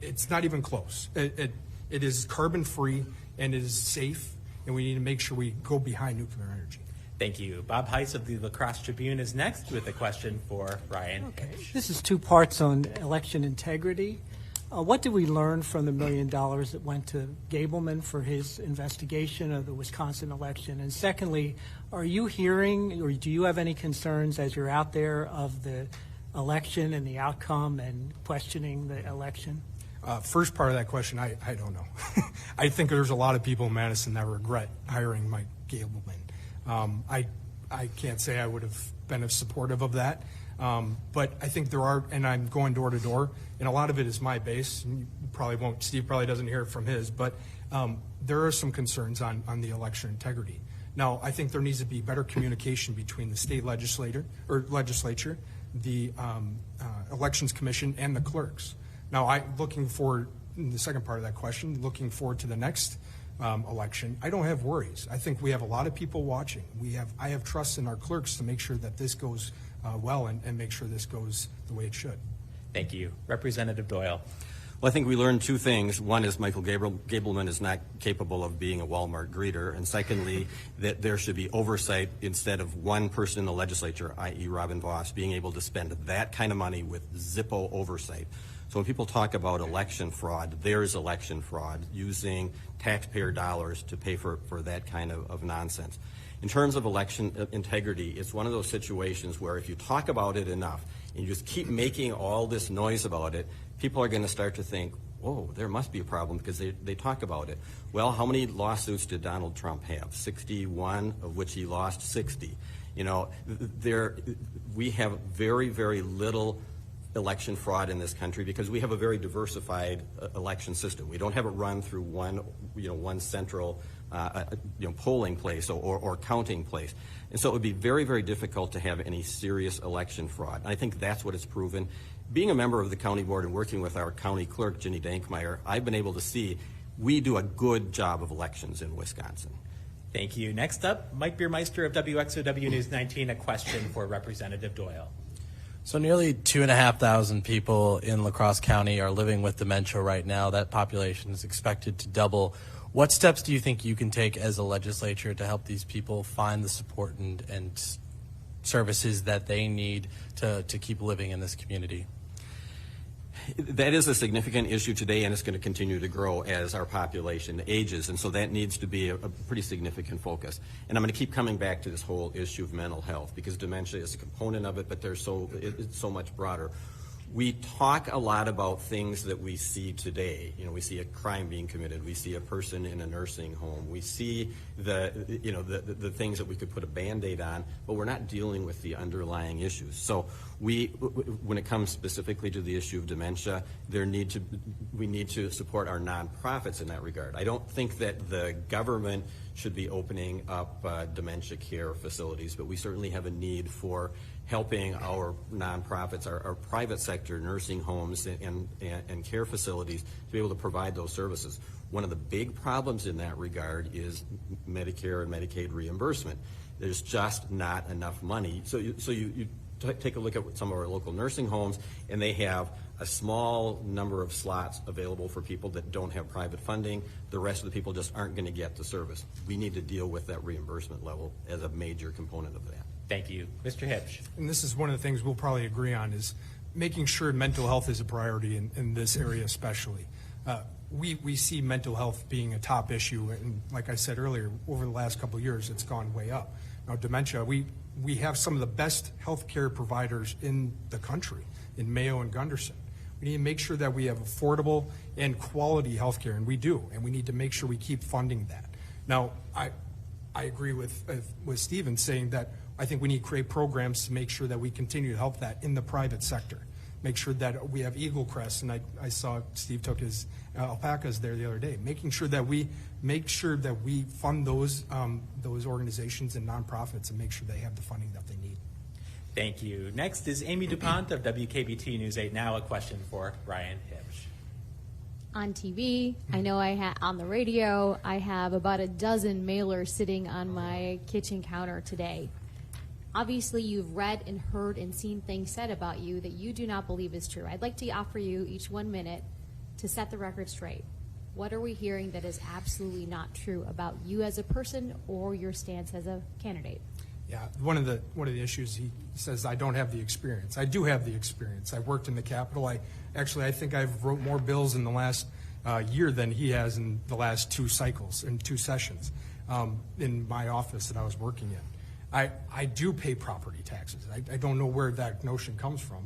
Speaker 3: it's not even close. It is carbon free and it is safe, and we need to make sure we go behind nuclear energy.
Speaker 1: Thank you. Bob Heiss of the La Crosse Tribune is next with a question for Ryan Huebsch.
Speaker 8: This is 2 parts on election integrity. What did we learn from the $1 million that went to Gableman for his investigation of the Wisconsin election? And secondly, are you hearing or do you have any concerns as you're out there of the election and the outcome and questioning the election?
Speaker 3: First part of that question, I don't know. I think there's a lot of people in Madison that regret hiring Mike Gableman. I can't say I would have been supportive of that, but I think there are, and I'm going door to door, and a lot of it is my base. And you probably won't. Steve probably doesn't hear it from his, but there are some concerns on the election integrity. Now, I think there needs to be better communication between the state legislature, the Elections Commission, and the clerks. Now, I'm looking forward, in the second part of that question, looking forward to the next election. I don't have worries. I think we have a lot of people watching. I have trust in our clerks to make sure that this goes well and make sure this goes the way it should.
Speaker 1: Thank you. Representative Doyle.
Speaker 2: Well, I think we learned two things. One is Michael Gableman is not capable of being a Walmart greeter. And secondly, that there should be oversight instead of one person in the legislature, i.e. Robin Voss, being able to spend that kind of money with Zippo oversight. So when people talk about election fraud, there's election fraud using taxpayer dollars to pay for that kind of nonsense. In terms of election integrity, it's one of those situations where if you talk about it enough and you just keep making all this noise about it, people are going to start to think, whoa, there must be a problem because they talk about it. Well, how many lawsuits did Donald Trump have? 61, of which he lost 60. You know, we have very, very little election fraud in this country because we have a very diversified election system. We don't have it run through one central polling place or counting place. And so it would be very, very difficult to have any serious election fraud. And I think that's what it's proven. Being a member of the county board and working with our county clerk, Ginny Dankmeyer, I've been able to see we do a good job of elections in Wisconsin.
Speaker 1: Thank you. Next up, Mike Biermeister of WXOW News 19, a question for Representative Doyle.
Speaker 4: So nearly 2,500 people in La Crosse County are living with dementia right now. That population is expected to double. What steps do you think you can take as a legislature to help these people find the support and services that they need to keep living in this community?
Speaker 2: That is a significant issue today, and it's going to continue to grow as our population ages, and so that needs to be a pretty significant focus. And I'm going to keep coming back to this whole issue of mental health because dementia is a component of it, but it's so much broader. We talk a lot about things that we see today. You know, we see a crime being committed. We see a person in a nursing home. We see the things that we could put a Band-Aid on, but we're not dealing with the underlying issues. So when it comes specifically to the issue of dementia, we need to support our nonprofits in that regard. I don't think that the government should be opening up dementia care facilities, but we certainly have a need for helping our nonprofits, our private sector, nursing homes and care facilities to be able to provide those services. One of the big problems in that regard is Medicare and Medicaid reimbursement. There's just not enough money. So you take a look at some of our local nursing homes, and they have a small number of slots available for people that don't have private funding. The rest of the people just aren't going to get the service. We need to deal with that reimbursement level as a major component of that.
Speaker 1: Thank you. Mr. Huebsch.
Speaker 3: And this is one of the things we'll probably agree on is making sure mental health is a priority in this area especially. We see mental health being a top issue, and like I said earlier, over the last couple of years, it's gone way up. Now, dementia, we have some of the best healthcare providers in the country, in Mayo and Gunderson. We need to make sure that we have affordable and quality healthcare, and we do, and we need to make sure we keep funding that. Now, I agree with Steve in saying that I think we need to create programs to make sure that we continue to help that in the private sector. Make sure that we have Eagle Crest, and I saw Steve took his alpacas there the other day. Making sure that we fund those organizations and nonprofits and make sure they have the funding that they need.
Speaker 1: Thank you. Next is Amy DuPont of WKBT News 8 Now, a question for Ryan Huebsch.
Speaker 5: On TV, I know on the radio, I have about a dozen mailers sitting on my kitchen counter today. Obviously, you've read and heard and seen things said about you that you do not believe is true. I'd like to offer you each 1 minute to set the record straight. What are we hearing that is absolutely not true about you as a person or your stance as a candidate?
Speaker 3: Yeah, one of the issues, he says I don't have the experience. I do have the experience. I worked in the Capitol. I think I've wrote more bills in the last year than he has in the last two cycles, in two sessions, in my office that I was working in. I do pay property taxes. I don't know where that notion comes from.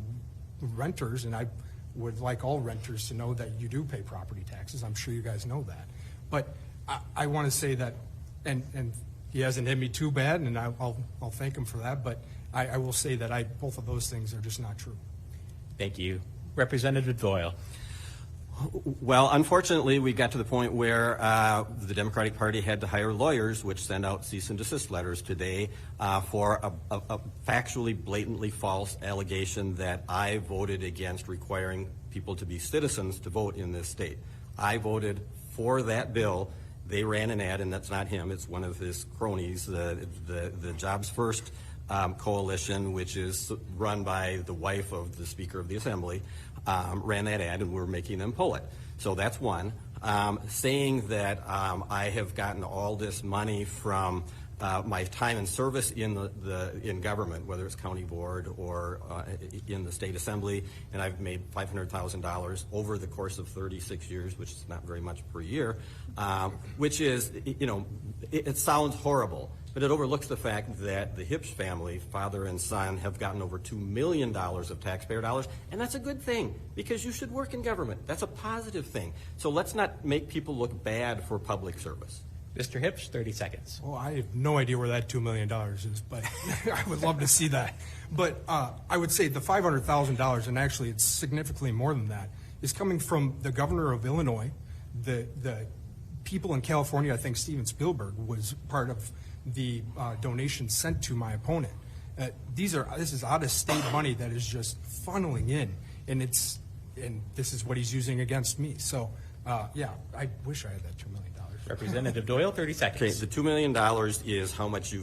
Speaker 3: Renters, and I would like all renters to know that you do pay property taxes. I'm sure you guys know that. But I want to say that, and he hasn't hit me too bad, and I'll thank him for that, but I will say that both of those things are just not true.
Speaker 1: Thank you. Representative Doyle.
Speaker 2: Well, unfortunately, we got to the point where the Democratic Party had to hire lawyers, which sent out cease and desist letters today for a factually, blatantly false allegation that I voted against requiring people to be citizens to vote in this state. I voted for that bill. They ran an ad, and that's not him. It's one of his cronies, the Jobs First coalition, which is run by the wife of the Speaker of the Assembly, ran that ad, and we're making them pull it. So that's one. Saying that I have gotten all this money from my time and service in government, whether it's county board or in the state assembly, and I've made $500,000 over the course of 36 years, which is not very much per year, which is, it sounds horrible, but it overlooks the fact that the Huebsch family, father and son, have gotten over $2 million of taxpayer dollars, and that's a good thing, because you should work in government. That's a positive thing. So let's not make people look bad for public service.
Speaker 1: Mr. Huebsch, 30 seconds.
Speaker 3: Well, I have no idea where that $2 million is, but I would love to see that. But I would say the $500,000, and actually it's significantly more than that, is coming from the governor of Illinois, the people in California. I think Steven Spielberg was part of the donation sent to my opponent. This is out-of-state money that is just funneling in, and this is what he's using against me. So, yeah, I wish I had that $2 million.
Speaker 1: Representative Doyle, 30 seconds.
Speaker 2: Okay, the $2 million is how much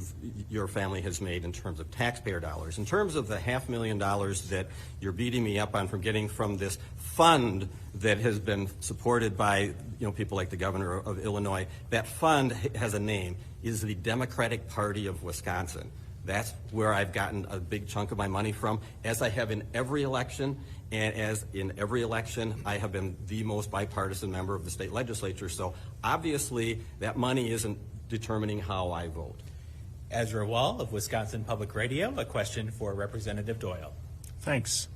Speaker 2: your family has made in terms of taxpayer dollars. In terms of the $500,000 that you're beating me up on from getting from this fund that has been supported by people like the governor of Illinois, that fund has a name, is the Democratic Party of Wisconsin. That's where I've gotten a big chunk of my money from, as I have in every election. And as in every election, I have been the most bipartisan member of the state legislature. So obviously, that money isn't determining how I vote.
Speaker 1: Ezra Wall of Wisconsin Public Radio, a question for Representative Doyle.
Speaker 6: Thanks.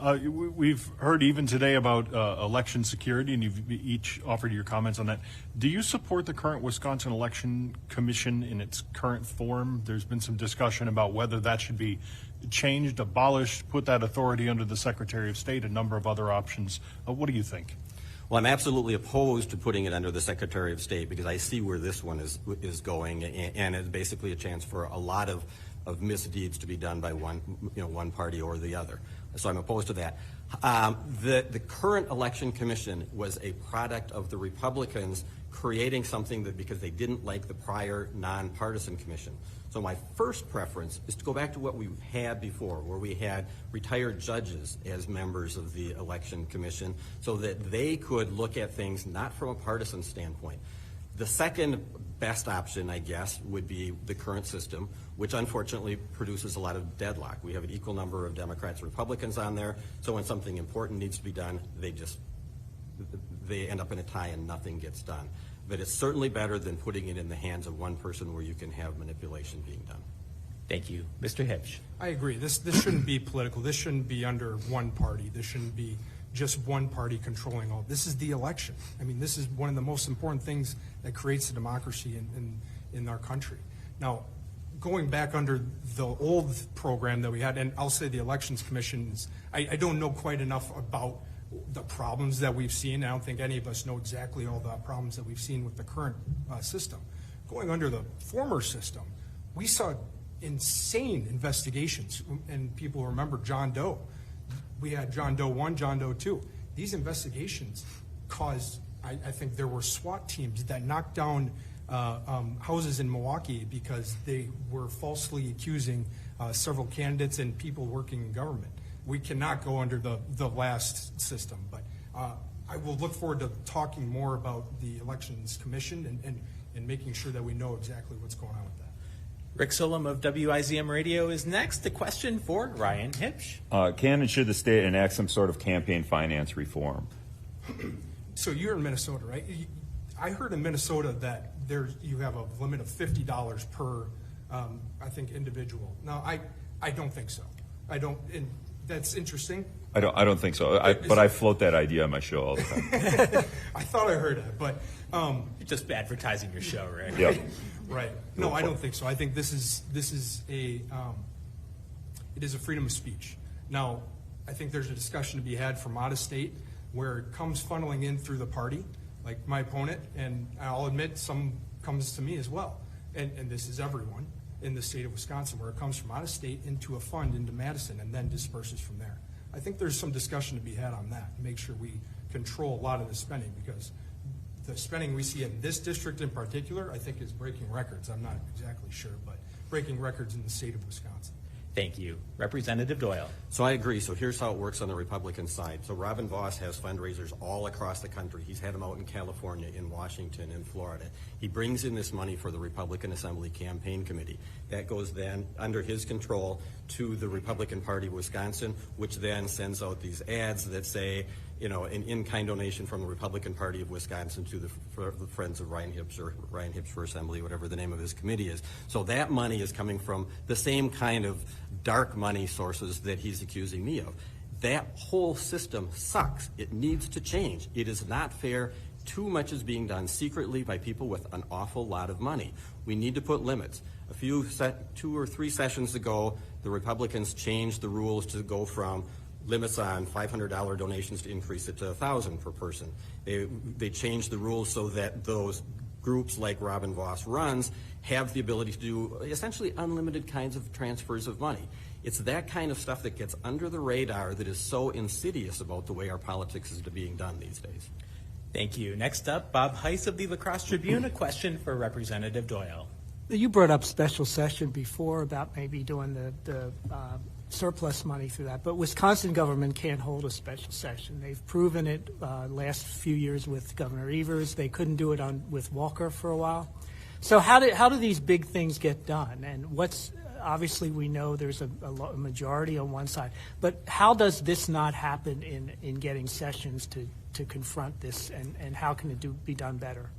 Speaker 6: We've heard even today about election security, and you've each offered your comments on that. Do you support the current Wisconsin Election Commission in its current form? There's been some discussion about whether that should be changed, abolished, put that authority under the Secretary of State, a number of other options. What do you think?
Speaker 2: Well, I'm absolutely opposed to putting it under the Secretary of State, because I see where this one is going, and it's basically a chance for a lot of misdeeds to be done by one party or the other. So I'm opposed to that. The current election commission was a product of the Republicans creating something that because they didn't like the prior nonpartisan commission. So my first preference is to go back to what we've had before, where we had retired judges as members of the election commission so that they could look at things not from a partisan standpoint. The second best option, I guess, would be the current system, which unfortunately produces a lot of deadlock. We have an equal number of Democrats and Republicans on there, so when something important needs to be done, they end up in a tie and nothing gets done. But it's certainly better than putting it in the hands of one person where you can have manipulation being done.
Speaker 1: Thank you. Mr. Huebsch.
Speaker 3: I agree. This shouldn't be political. This shouldn't be under one party. This shouldn't be just one party controlling all. This is the election. I mean, this is one of the most important things that creates a democracy in our country. Now, going back under the old program that we had, and I'll say the Elections Commission, I don't know quite enough about the problems that we've seen. I don't think any of us know exactly all the problems that we've seen with the current system. Going under the former system, we saw insane investigations, and people remember John Doe. We had John Doe 1, John Doe 2. These investigations caused, I think there were SWAT teams that knocked down houses in Milwaukee because they were falsely accusing several candidates and people working in government. We cannot go under the last system, but I will look forward to talking more about the Elections Commission and making sure that we know exactly what's going on with that.
Speaker 1: Rick Solom of WIZM Radio is next. A question for Ryan Huebsch.
Speaker 7: Can and should the state enact some sort of campaign finance reform?
Speaker 3: So you're in Minnesota, right? I heard in Minnesota that you have a limit of $50 per, I think, individual. No, I don't think so. I don't. And that's interesting.
Speaker 7: I don't think so. But I float that idea on my show all the time.
Speaker 3: I thought I heard it, but
Speaker 1: You're just advertising your show, Rick.
Speaker 7: Yep.
Speaker 3: right. No, I don't think so. I think this is it is a freedom of speech. Now, I think there's a discussion to be had from out of state. where it comes funneling in through the party, like my opponent, and I'll admit some comes to me as well. And this is everyone in the state of Wisconsin, where it comes from out of state into a fund into Madison and then disperses from there. I think there's some discussion to be had on that, make sure we control a lot of the spending, because the spending we see in this district in particular, I think is breaking records. I'm not exactly sure, but breaking records in the state of Wisconsin.
Speaker 1: Thank you. Representative Doyle.
Speaker 2: So I agree. So here's how it works on the Republican side. So Robin Vos has fundraisers all across the country. He's had them out in California, in Washington, in Florida. He brings in this money for the Republican Assembly Campaign Committee. That goes then under his control to the Republican Party of Wisconsin, which then sends out these ads that say, you know, an in-kind donation from the Republican Party of Wisconsin to the Friends of Ryan Huebsch, or Ryan Huebsch for Assembly, whatever the name of his committee is. So that money is coming from the same kind of dark money sources that he's accusing me of. That whole system sucks. It needs to change. It is not fair. Too much is being done secretly by people with an awful lot of money. We need to put limits. 2 or 3 sessions ago, the Republicans changed the rules to go from limits on $500 donations to increase it to $1,000 per person. They changed the rules so that those groups like Robin Vos runs have the ability to do essentially unlimited kinds of transfers of money. It's that kind of stuff that gets under the radar that is so insidious about the way our politics is being done these days.
Speaker 1: Thank you. Next up, Bob Heiss of the La Crosse Tribune. A question for Representative Doyle.
Speaker 8: You brought up special session before about maybe doing the surplus money through that, but Wisconsin government can't hold a special session. They've proven it last few years with Governor Evers. They couldn't do it with Walker for a while. So how do these big things get done? And obviously we know there's a majority on one side, but how does this not happen in getting sessions to confront this, and how can it be done better?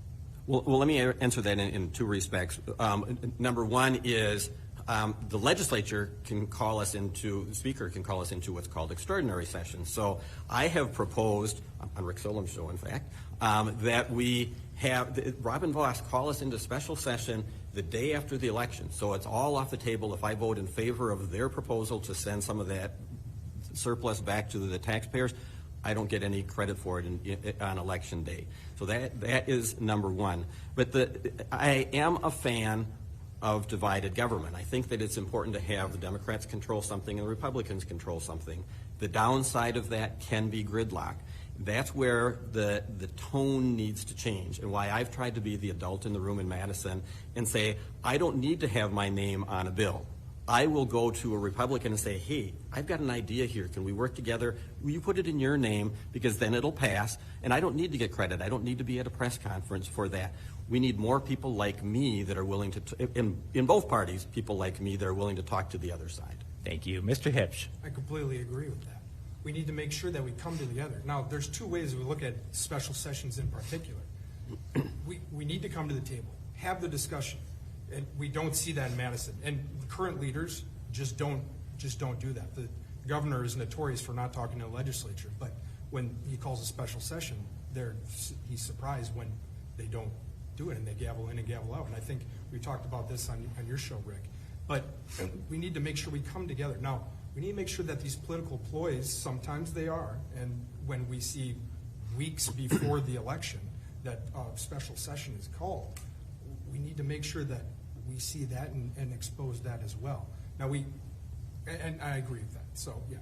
Speaker 2: Well, let me answer that in 2 respects. Number one is the legislature can call us into, the speaker can call us into what's called extraordinary sessions. So I have proposed, on Rick Solom's show in fact, that we have Robin Vos call us into special session the day after the election. So it's all off the table. If I vote in favor of their proposal to send some of that surplus back to the taxpayers, I don't get any credit for it on election day. So that is number one. But I am a fan of divided government. I think that it's important to have the Democrats control something and the Republicans control something. The downside of that can be gridlock. That's where the tone needs to change, and why I've tried to be the adult in the room in Madison and say, I don't need to have my name on a bill. I will go to a Republican and say, hey, I've got an idea here. Can we work together? Will you put it in your name? Because then it'll pass, and I don't need to get credit. I don't need to be at a press conference for that. We need more people like me that are willing to, in both parties, people like me that are willing to talk to the other side.
Speaker 1: Thank you. Mr. Huebsch.
Speaker 3: I completely agree with that. We need to make sure that we come together. Now, there's 2 ways we look at special sessions in particular. We need to come to the table, have the discussion, and we don't see that in Madison. And the current leaders just don't do that. The governor is notorious for not talking to the legislature, but when he calls a special session, he's surprised when they don't do it and they gavel in and gavel out. And I think we talked about this on your show, Rick. But we need to make sure we come together. Now, we need to make sure that these political ploys, sometimes they are, and when we see weeks before the election that a special session is called, we need to make sure that we see that and expose that as well. Now, and I agree with that, so yeah.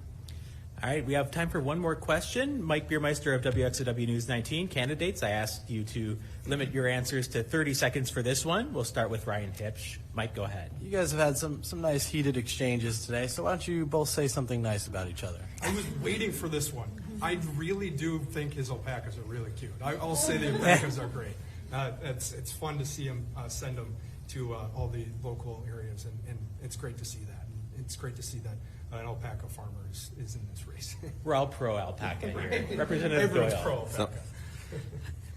Speaker 1: All right, we have time for one more question. Mike Biermeister of WXOW News 19. Candidates, I asked you to limit your answers to 30 seconds for this one. We'll start with Ryan Huebsch. Mike, go ahead.
Speaker 4: You guys have had some nice heated exchanges today, so why don't you both say something nice about each other?
Speaker 3: I was waiting for this one. I really do think his alpacas are really cute. I'll say the alpacas are great. It's fun to see him send them to all the local areas, and it's great to see that. And it's great to see that an alpaca farmer is in this race.
Speaker 1: We're all pro alpaca here. Representative
Speaker 3: Everyone's
Speaker 1: Doyle.
Speaker 3: pro alpaca.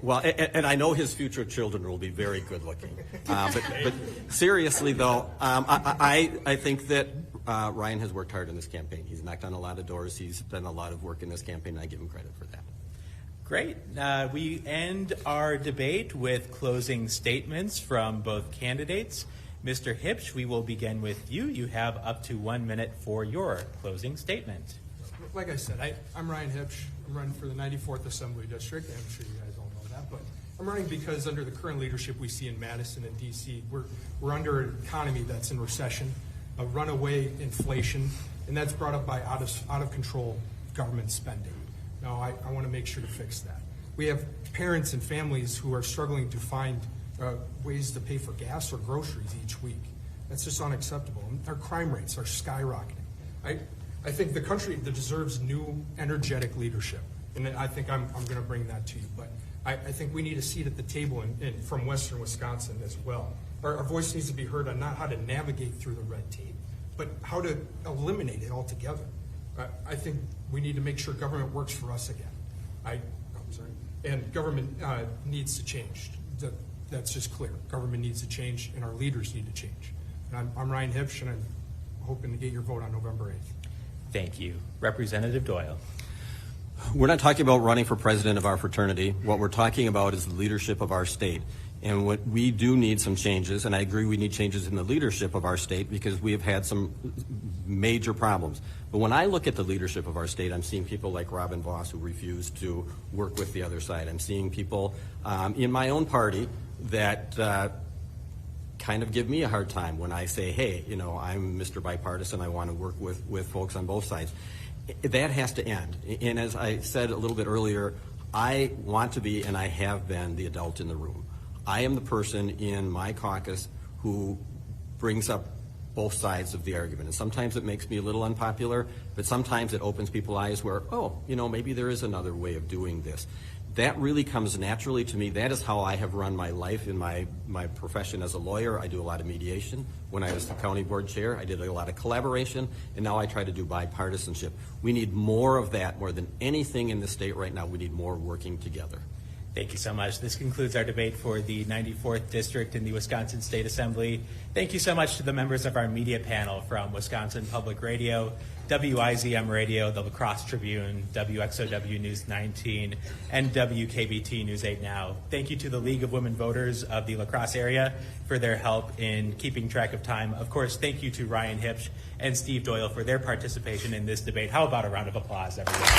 Speaker 2: Well, and I know his future children will be very good looking. But seriously, though, I think that Ryan has worked hard in this campaign. He's knocked on a lot of doors. He's done a lot of work in this campaign, and I give him credit for that.
Speaker 1: Great. We end our debate with closing statements from both candidates. Mr. Huebsch, we will begin with you. You have up to 1 minute for your closing statement.
Speaker 3: Like I said, I'm Ryan Huebsch, I'm running for the 94th Assembly District. I'm sure you guys all know that, but I'm running because under the current leadership we see in Madison and D.C., we're under an economy that's in recession, a runaway inflation, and that's brought up by out of control government spending. Now, I want to make sure to fix that. We have parents and families who are struggling to find ways to pay for gas or groceries each week. That's just unacceptable. Our crime rates are skyrocketing. I think the country deserves new, energetic leadership, and I think I'm going to bring that to you. But I think we need a seat at the table from Western Wisconsin as well. Our voice needs to be heard on not how to navigate through the red tape, but how to eliminate it altogether. I think we need to make sure government works for us again. I'm sorry. And government needs to change. That's just clear. Government needs to change, and our leaders need to change. And I'm Ryan Huebsch, and I'm hoping to get your vote on November 8th.
Speaker 1: Thank you. Representative Doyle.
Speaker 2: We're not talking about running for president of our fraternity. What we're talking about is the leadership of our state. And what we do need some changes, and I agree we need changes in the leadership of our state because we have had some major problems. But when I look at the leadership of our state, I'm seeing people like Robin Voss who refuse to work with the other side. I'm seeing people in my own party that kind of give me a hard time when I say, hey, you know, I'm Mr. Bipartisan, I want to work with folks on both sides. That has to end. And as I said a little bit earlier, I want to be, and I have been, the adult in the room. I am the person in my caucus who brings up both sides of the argument. And sometimes it makes me a little unpopular, but sometimes it opens people's eyes where, oh, you know, maybe there is another way of doing this. That really comes naturally to me. That is how I have run my life in my profession as a lawyer. I do a lot of mediation. When I was the county board chair, I did a lot of collaboration, and now I try to do bipartisanship. We need more of that more than anything in the state right now. We need more working together.
Speaker 1: Thank you so much. This concludes our debate for the 94th District in the Wisconsin State Assembly. Thank you so much to the members of our media panel from Wisconsin Public Radio, WIZM Radio, the La Crosse Tribune, WXOW News 19, and WKBT News 8 Now. Thank you to the League of Women Voters of the La Crosse area for their help in keeping track of time. Of course, thank you to Ryan Huebsch and Steve Doyle for their participation in this debate. How about a round of applause, everyone?